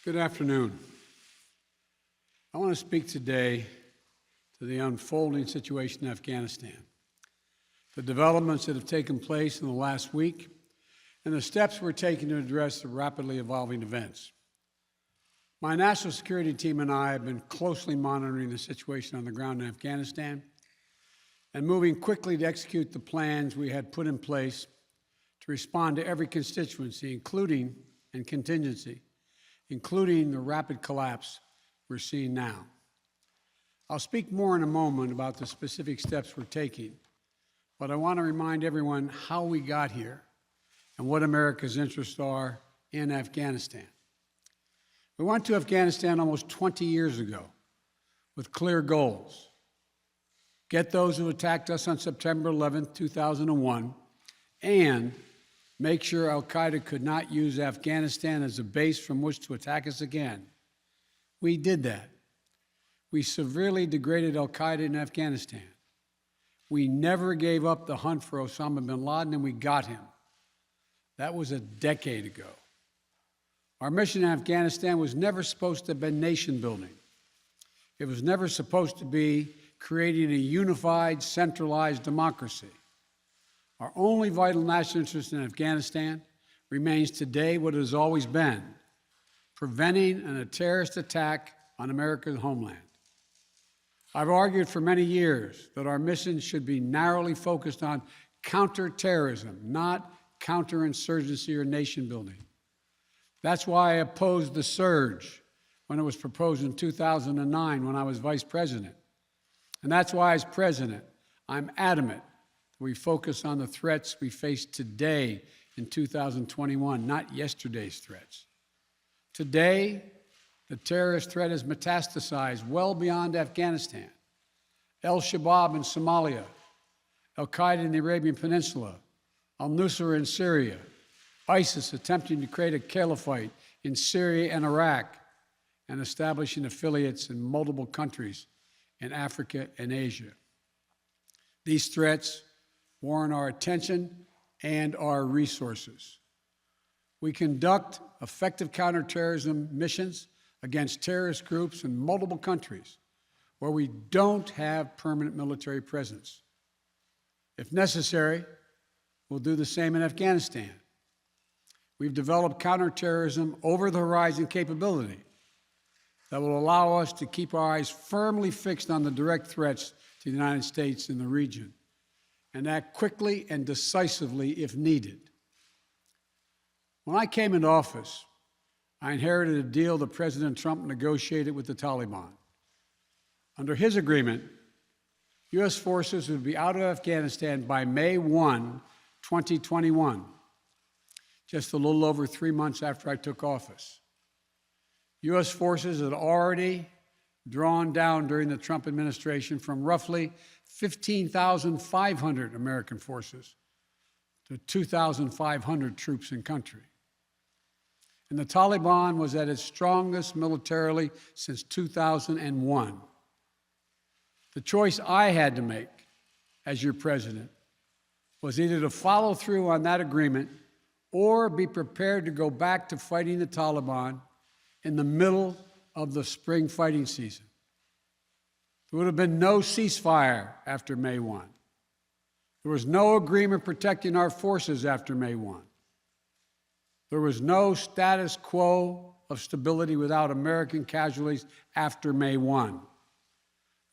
Good afternoon. I want to speak today to the unfolding situation in Afghanistan, the developments that have taken place in the last week, and the steps we're taking to address the rapidly evolving events. My national security team and I have been closely monitoring the situation on the ground in Afghanistan and moving quickly to execute the plans we had put in place to respond to every constituency, including contingency, including the rapid collapse we're seeing now. I'll speak more in a moment about the specific steps we're taking, but I want to remind everyone how we got here and what America's interests are in Afghanistan. We went to Afghanistan almost 20 years ago with clear goals. Get those who attacked us on September 11, 2001, and make sure al-Qaeda could not use Afghanistan as a base from which to attack us again. We did that. We severely degraded al-Qaeda in Afghanistan. We never gave up the hunt for Osama bin Laden, and we got him. That was a decade ago. Our mission in Afghanistan was never supposed to have been nation building. It was never supposed to be creating a unified, centralized democracy. Our only vital national interest in Afghanistan remains today what it has always been: preventing a terrorist attack on America's homeland. I've argued for many years that our mission should be narrowly focused on counterterrorism, not counterinsurgency or nation building. That's why I opposed the surge when it was proposed in 2009 when I was vice president. And that's why, as president, I'm adamant that we focus on the threats we face today in 2021, not yesterday's threats. Today, the terrorist threat has metastasized well beyond Afghanistan. Al-Shabaab in Somalia, al-Qaeda in the Arabian Peninsula, al-Nusra in Syria, ISIS attempting to create a caliphate in Syria and Iraq, and establishing affiliates in multiple countries in Africa and Asia. These threats warrant our attention and our resources. We conduct effective counterterrorism missions against terrorist groups in multiple countries where we don't have permanent military presence. If necessary, we'll do the same in Afghanistan. We've developed counterterrorism over-the-horizon capability that will allow us to keep our eyes firmly fixed on the direct threats to the United States and the region, and act quickly and decisively if needed. When I came into office, I inherited a deal that President Trump negotiated with the Taliban. Under his agreement, U.S. forces would be out of Afghanistan by May 1, 2021, just a little over 3 months after I took office. U.S. forces had already drawn down during the Trump administration from roughly 15,500 American forces to 2,500 troops in country. And the Taliban was at its strongest militarily since 2001. The choice I had to make as your president was either to follow through on that agreement or be prepared to go back to fighting the Taliban in the middle of the spring fighting season. There would have been no ceasefire after May 1. There was no agreement protecting our forces after May 1. There was no status quo of stability without American casualties after May 1.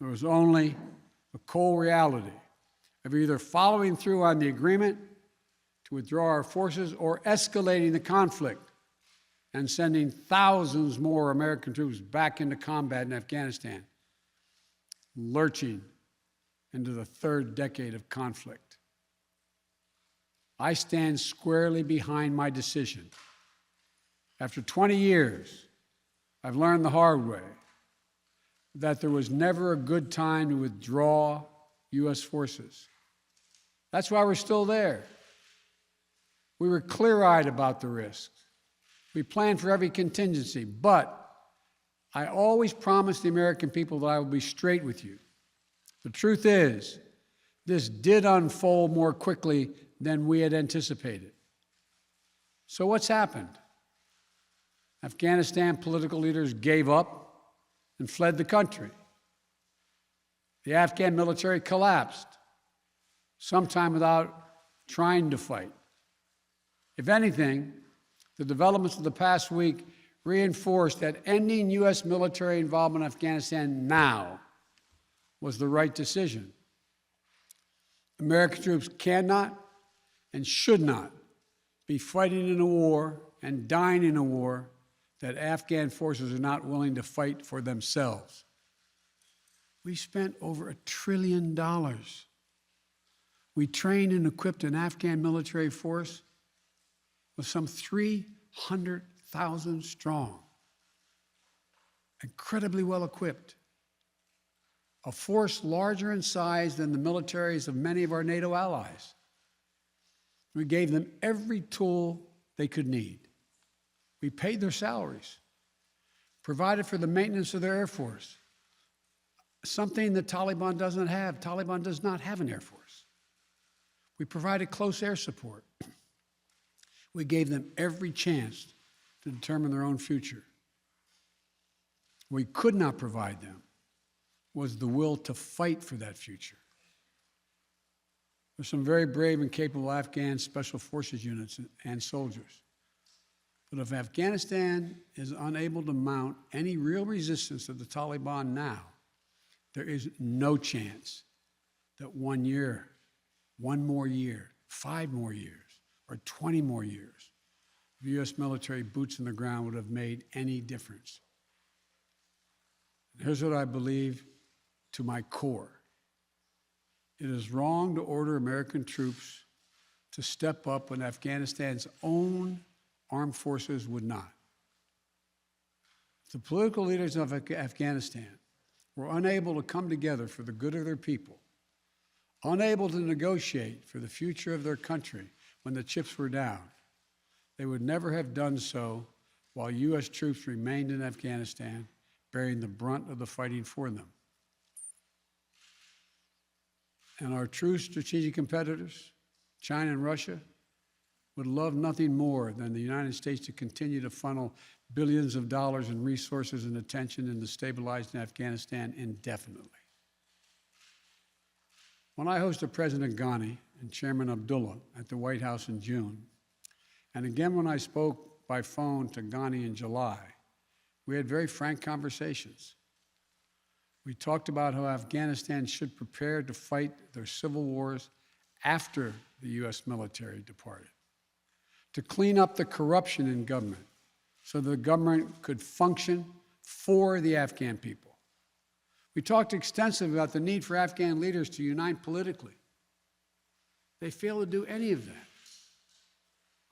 There was only the cold reality of either following through on the agreement to withdraw our forces or escalating the conflict and sending thousands more American troops back into combat in Afghanistan, lurching into the third decade of conflict. I stand squarely behind my decision. After 20 years, I've learned the hard way that there was never a good time to withdraw U.S. forces. That's why we're still there. We were clear-eyed about the risks. We planned for every contingency, but I always promised the American people that I would be straight with you. The truth is, this did unfold more quickly than we had anticipated. So what's happened? Afghanistan political leaders gave up and fled the country. The Afghan military collapsed, sometime without trying to fight. If anything, the developments of the past week reinforced that ending U.S. military involvement in Afghanistan now was the right decision. American troops cannot and should not be fighting in a war and dying in a war that Afghan forces are not willing to fight for themselves. We spent over $1 trillion. We trained and equipped an Afghan military force with some 300,000 strong, incredibly well equipped, a force larger in size than the militaries of many of our NATO allies. We gave them every tool they could need. We paid their salaries, provided for the maintenance of their Air Force, something the Taliban doesn't have. Taliban does not have an Air Force. We provided close air support. We gave them every chance to determine their own future. What we could not provide them was the will to fight for that future. There's some very brave and capable Afghan special forces units and soldiers. But if Afghanistan is unable to mount any real resistance to the Taliban now, there is no chance that 1 year, 1 more year, 5 more years, or 20 more years of U.S. military boots on the ground would have made any difference. And here's what I believe to my core. It is wrong to order American troops to step up when Afghanistan's own armed forces would not. If the political leaders of Afghanistan were unable to come together for the good of their people, unable to negotiate for the future of their country when the chips were down, they would never have done so while U.S. troops remained in Afghanistan, bearing the brunt of the fighting for them. And our true strategic competitors, China and Russia, would love nothing more than the United States to continue to funnel billions of dollars in resources and attention into stabilizing Afghanistan indefinitely. When I hosted President Ghani and Chairman Abdullah at the White House in June, and again when I spoke by phone to Ghani in July, we had very frank conversations. We talked about how Afghanistan should prepare to fight their civil wars after the U.S. military departed, to clean up the corruption in government so the government could function for the Afghan people. We talked extensively about the need for Afghan leaders to unite politically. They failed to do any of that.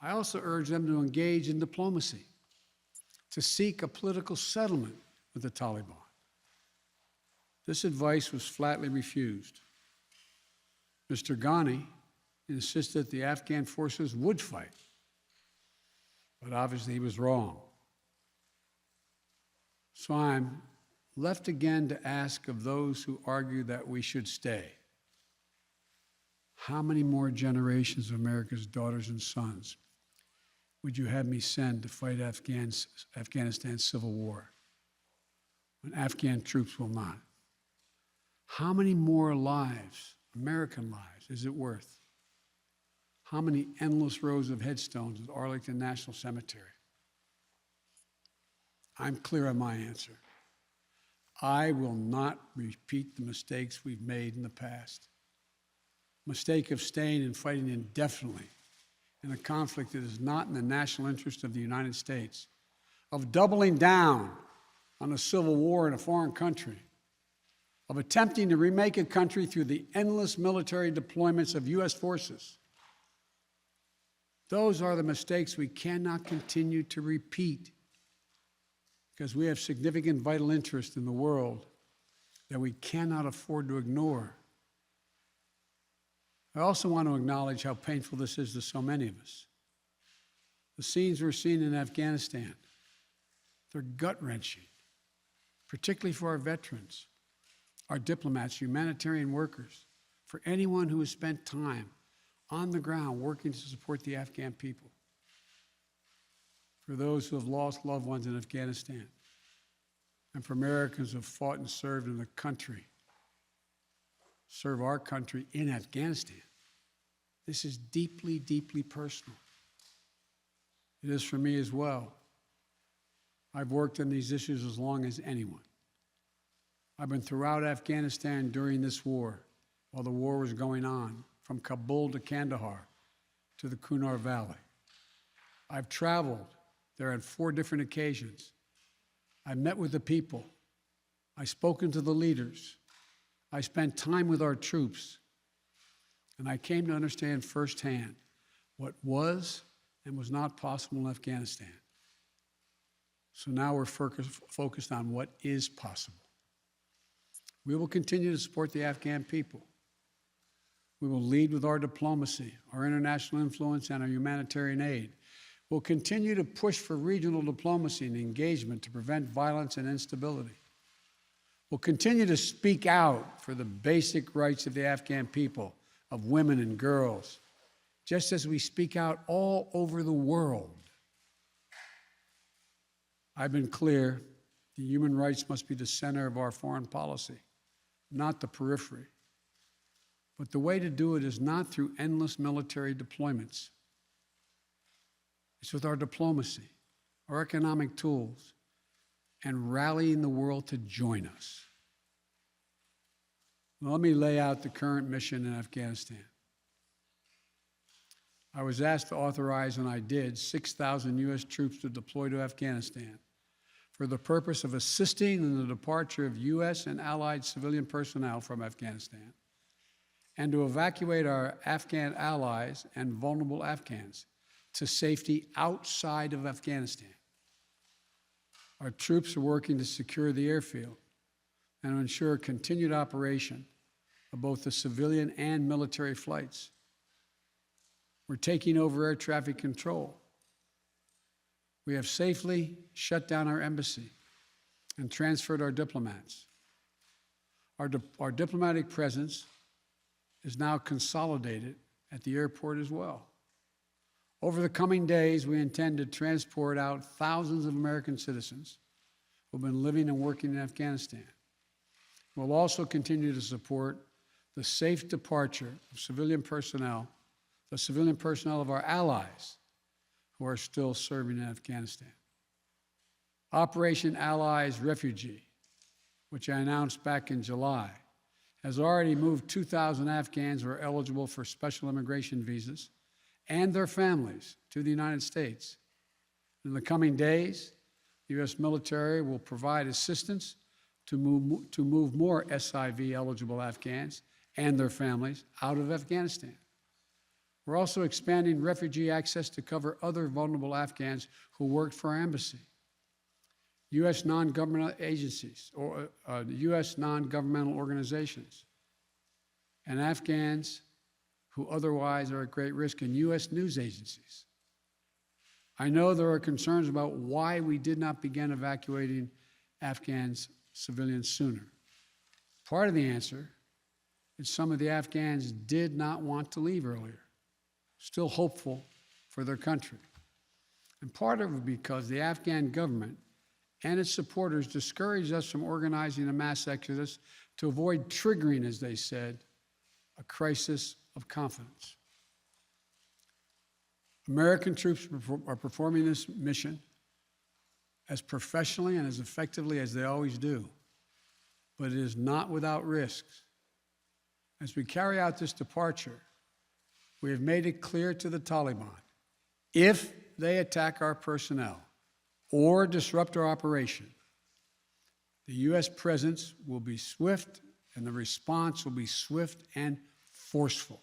I also urged them to engage in diplomacy, to seek a political settlement with the Taliban. This advice was flatly refused. Mr. Ghani insisted the Afghan forces would fight, but obviously he was wrong. So I'm left again to ask of those who argue that we should stay, how many more generations of America's daughters and sons would you have me send to fight Afghanistan's civil war when Afghan troops will not? How many more lives, American lives, is it worth? How many endless rows of headstones at Arlington National Cemetery? I'm clear on my answer. I will not repeat the mistakes we've made in the past. Mistake of staying and fighting indefinitely in a conflict that is not in the national interest of the United States, of doubling down on a civil war in a foreign country, of attempting to remake a country through the endless military deployments of U.S. forces. Those are the mistakes we cannot continue to repeat because we have significant vital interest in the world that we cannot afford to ignore. I also want to acknowledge how painful this is to so many of us. The scenes we're seeing in Afghanistan, they're gut-wrenching, particularly for our veterans, our diplomats, humanitarian workers, for anyone who has spent time on the ground working to support the Afghan people. for those who have lost loved ones in Afghanistan, and for Americans who have fought and served in the country, serve our country in Afghanistan. This is deeply, deeply personal. It is for me as well. I've worked on these issues as long as anyone. I've been throughout Afghanistan during this war, while the war was going on, from Kabul to Kandahar to the Kunar Valley. I've traveled there on 4 different occasions. I met with the people. I've spoken to the leaders. I spent time with our troops. And I came to understand firsthand what was and was not possible in Afghanistan. So now we're focused on what is possible. We will continue to support the Afghan people. We will lead with our diplomacy, our international influence, and our humanitarian aid. We'll continue to push for regional diplomacy and engagement to prevent violence and instability. We'll continue to speak out for the basic rights of the Afghan people, of women and girls, just as we speak out all over the world. I've been clear, the human rights must be the center of our foreign policy, not the periphery. But the way to do it is not through endless military deployments. It's with our diplomacy, our economic tools, and rallying the world to join us. Well, let me lay out the current mission in Afghanistan. I was asked to authorize, and I did, 6,000 U.S. troops to deploy to Afghanistan for the purpose of assisting in the departure of U.S. and allied civilian personnel from Afghanistan, and to evacuate our Afghan allies and vulnerable Afghans to safety outside of Afghanistan. Our troops are working to secure the airfield and to ensure continued operation of both the civilian and military flights. We're taking over air traffic control. We have safely shut down our embassy and transferred our diplomats. Our diplomatic presence is now consolidated at the airport as well. Over the coming days, we intend to transport out thousands of American citizens who have been living and working in Afghanistan. We'll also continue to support the safe departure of civilian personnel, the civilian personnel of our allies who are still serving in Afghanistan. Operation Allies Refugee, which I announced back in July, has already moved 2,000 Afghans who are eligible for special immigration visas and their families to the United States. In the coming days, the U.S. military will provide assistance to move more SIV-eligible Afghans and their families out of Afghanistan. We're also expanding refugee access to cover other vulnerable Afghans who worked for our embassy. U.S. non-governmental agencies, or U.S. non-governmental organizations, and Afghans who otherwise are at great risk, in U.S. news agencies. I know there are concerns about why we did not begin evacuating Afghans civilians sooner. Part of the answer is some of the Afghans did not want to leave earlier, still hopeful for their country. And part of it because the Afghan government and its supporters discouraged us from organizing a mass exodus to avoid triggering, as they said, a crisis of confidence. American troops are performing this mission as professionally and as effectively as they always do, but it is not without risks. As we carry out this departure, we have made it clear to the Taliban, if they attack our personnel or disrupt our operation, the U.S. presence will be swift and the response will be swift and forceful.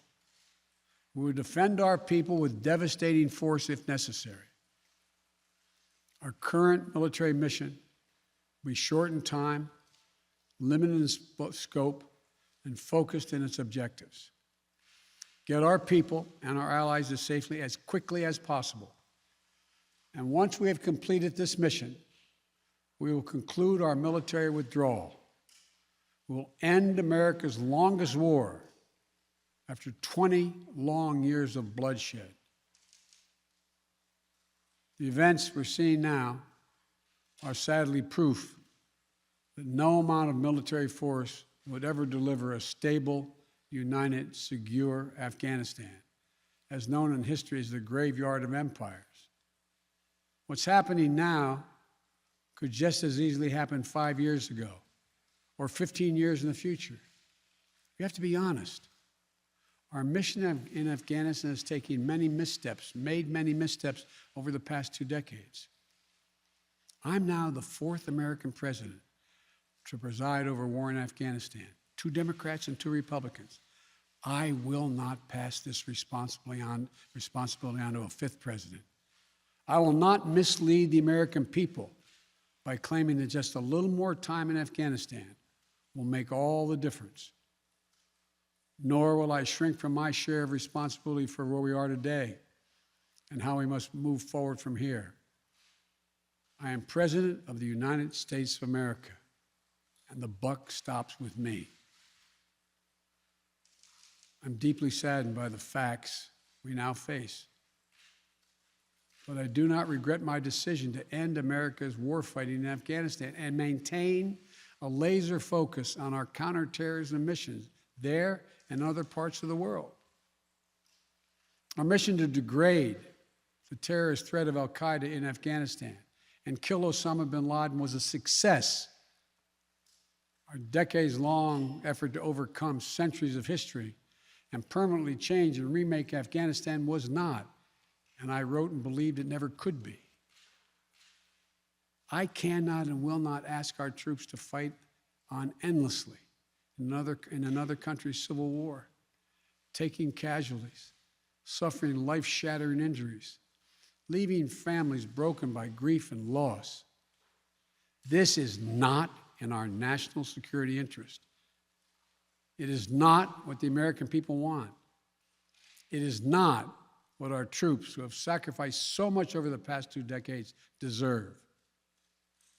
We will defend our people with devastating force if necessary. Our current military mission will be short in time, limited in scope, and focused in its objectives. Get our people and our allies to safety as quickly as possible. And once we have completed this mission, we will conclude our military withdrawal. We will end America's longest war after 20 long years of bloodshed. The events we're seeing now are sadly proof that no amount of military force would ever deliver a stable, united, secure Afghanistan, as known in history as the graveyard of empires. What's happening now could just as easily happen 5 years ago or 15 years in the future. We have to be honest. Our mission in Afghanistan is taking many missteps, made many missteps over the past 2 decades. I'm now the 4th American president to preside over war in Afghanistan, 2 Democrats and 2 Republicans. I will not pass this responsibility on to a 5th president. I will not mislead the American people by claiming that just a little more time in Afghanistan will make all the difference. Nor will I shrink from my share of responsibility for where we are today and how we must move forward from here. I am President of the United States of America, and the buck stops with me. I'm deeply saddened by the facts we now face, but I do not regret my decision to end America's warfighting in Afghanistan and maintain a laser focus on our counterterrorism missions there and other parts of the world. Our mission to degrade the terrorist threat of al-Qaeda in Afghanistan and kill Osama bin Laden was a success. Our decades-long effort to overcome centuries of history and permanently change and remake Afghanistan was not, and I wrote and believed it never could be. I cannot and will not ask our troops to fight on endlessly in another country's civil war, taking casualties, suffering life-shattering injuries, leaving families broken by grief and loss. This is not in our national security interest. It is not what the American people want. It is not what our troops, who have sacrificed so much over the past 2 decades, deserve.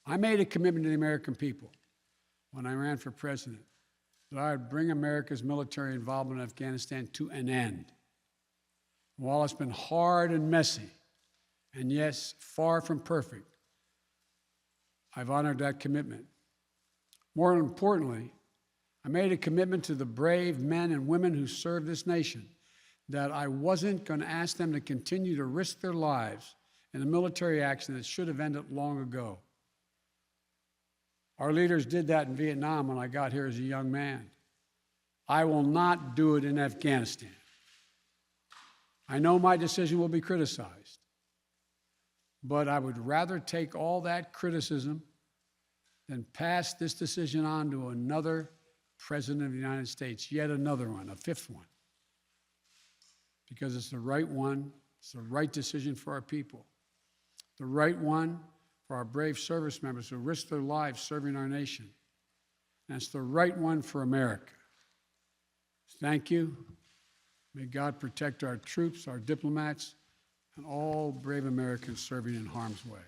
I made a commitment to the American people when I ran for president that I would bring America's military involvement in Afghanistan to an end. While it's been hard and messy, and yes, far from perfect, I've honored that commitment. More importantly, I made a commitment to the brave men and women who serve this nation that I wasn't going to ask them to continue to risk their lives in a military action that should have ended long ago. Our leaders did that in Vietnam when I got here as a young man. I will not do it in Afghanistan. I know my decision will be criticized, but I would rather take all that criticism than pass this decision on to another president of the United States, yet another one, a 5th one, because it's the right one, it's the right decision for our people, the right one for our brave service members who risk their lives serving our nation, and it's the right one for America. Thank you. May God protect our troops, our diplomats, and all brave Americans serving in harm's way.